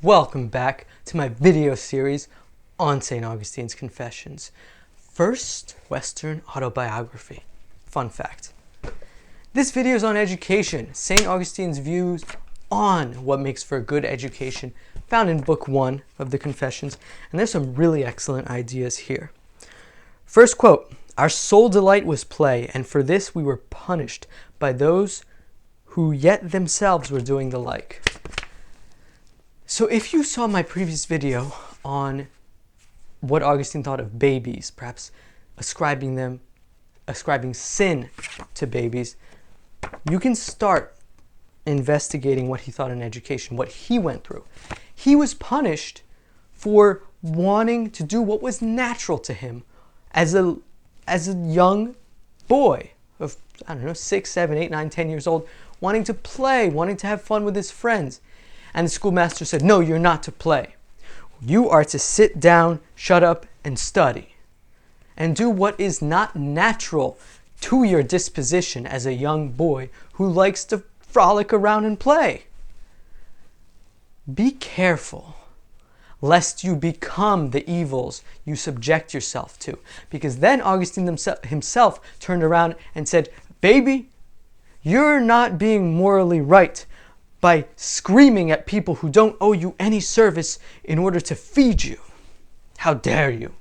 Welcome back to my video series on St. Augustine's Confessions. First Western autobiography. Fun fact. This video is on education, St. Augustine's views on what makes for a good education, found in book 1 of the Confessions, and there's some really excellent ideas here. First quote, "Our sole delight was play, and for this we were punished by those who yet themselves were doing the like." So if you saw my previous video on what Augustine thought of babies, perhaps ascribing sin to babies, you can start investigating what he thought in education, what he went through. He was punished for wanting to do what was natural to him as a young boy of, 6, 7, 8, 9, 10 years old, wanting to play, wanting to have fun with his friends. And the schoolmaster said, "No, you're not to play. You are to sit down, shut up, and study. And do what is not natural to your disposition as a young boy who likes to frolic around and play. Be careful, lest you become the evils you subject yourself to." Because then Augustine himself turned around and said, "Baby, you're not being morally right by screaming at people who don't owe you any service in order to feed you. How dare you?"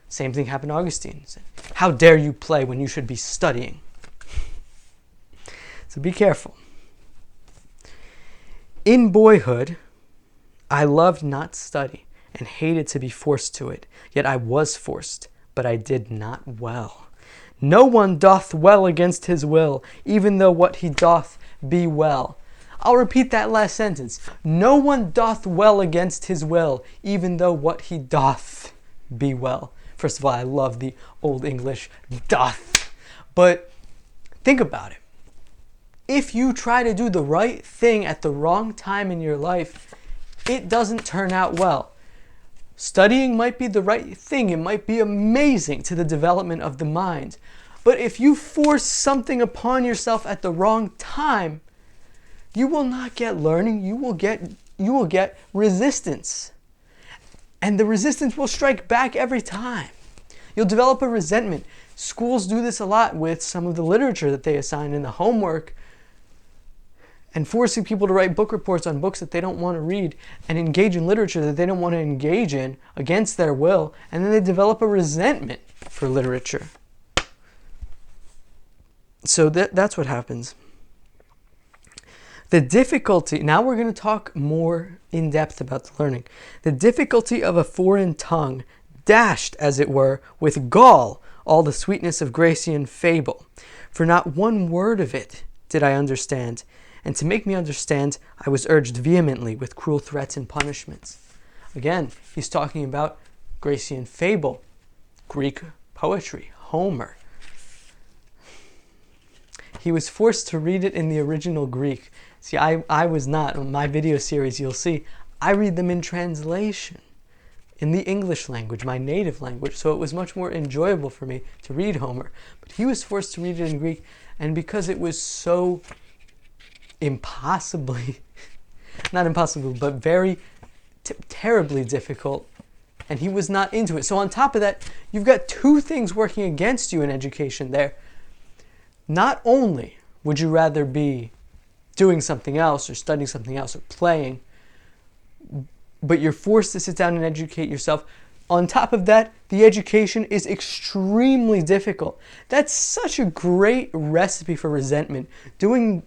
Same thing happened to Augustine. He said, "How dare you play when you should be studying?" So be careful. "In boyhood, I loved not study and hated to be forced to it. Yet I was forced, but I did not well. No one doth well against his will, even though what he doth be well." I'll repeat that last sentence. No one doth well against his will, even though what he doth be well. First of all, I love the Old English doth. But think about it. If you try to do the right thing at the wrong time in your life, it doesn't turn out well. Studying might be the right thing. It might be amazing to the development of the mind. But if you force something upon yourself at the wrong time, you will not get learning. You will get resistance. And the resistance will strike back every time. You'll develop a resentment. Schools do this a lot with some of the literature that they assign in the homework, and forcing people to write book reports on books that they don't want to read and engage in literature that they don't want to engage in against their will, and then they develop a resentment for literature. So that's what happens. The difficulty, now we're going to talk more in depth about the learning. The difficulty of a foreign tongue, dashed, as it were, with gall, all the sweetness of Grecian fable. For not one word of it did I understand, and to make me understand, I was urged vehemently with cruel threats and punishments. Again, he's talking about Grecian fable, Greek poetry, Homer. He was forced to read it in the original Greek. See, I was not. In my video series, you'll see, I read them in translation, in the English language, my native language, so it was much more enjoyable for me to read Homer. But he was forced to read it in Greek, and because it was so impossibly, not impossible, but very terribly difficult, and he was not into it. So on top of that, you've got two things working against you in education there. Not only would you rather be doing something else or studying something else or playing, but you're forced to sit down and educate yourself. On top of that, the education is extremely difficult. That's such a great recipe for resentment. Doing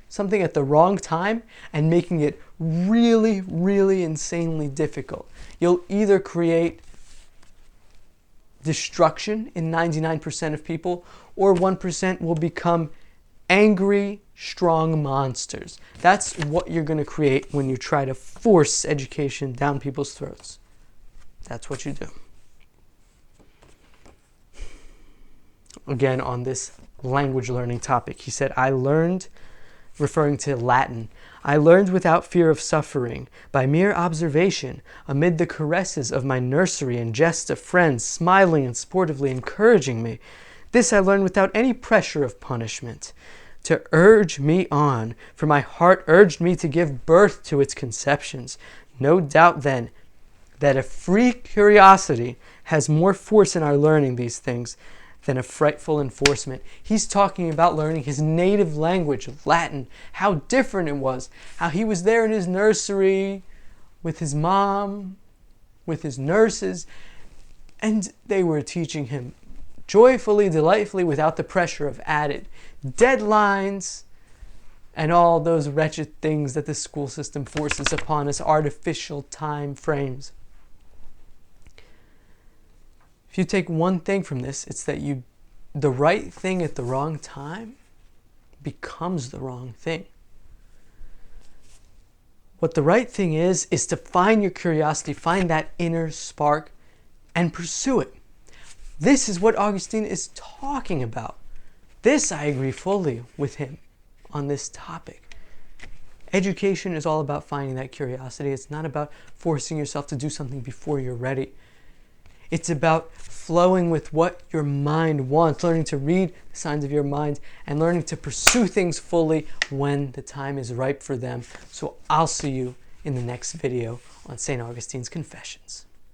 something at the wrong time and making it really, really insanely difficult. You'll either create destruction in 99% of people, or 1% will become angry, strong monsters. That's what you're going to create when you try to force education down people's throats. That's what you do. Again, on this language learning topic, he said, I learned, referring to Latin, I learned without fear of suffering, by mere observation, amid the caresses of my nursery and jests of friends, smiling and sportively encouraging me. This I learned without any pressure of punishment. to urge me on, for my heart urged me to give birth to its conceptions. No doubt then that a free curiosity has more force in our learning these things than a frightful enforcement. He's talking about learning his native language, Latin, how different it was, how he was there in his nursery with his mom, with his nurses, and they were teaching him joyfully, delightfully, without the pressure of added deadlines and all those wretched things that the school system forces upon us, artificial time frames. If you take one thing from this, it's that the right thing at the wrong time becomes the wrong thing. What the right thing is to find your curiosity, find that inner spark, and pursue it. This is what Augustine is talking about. This I agree fully with him on this topic. Education is all about finding that curiosity. It's not about forcing yourself to do something before you're ready. It's about flowing with what your mind wants, learning to read the signs of your mind, and learning to pursue things fully when the time is ripe for them. So I'll see you in the next video on St. Augustine's Confessions.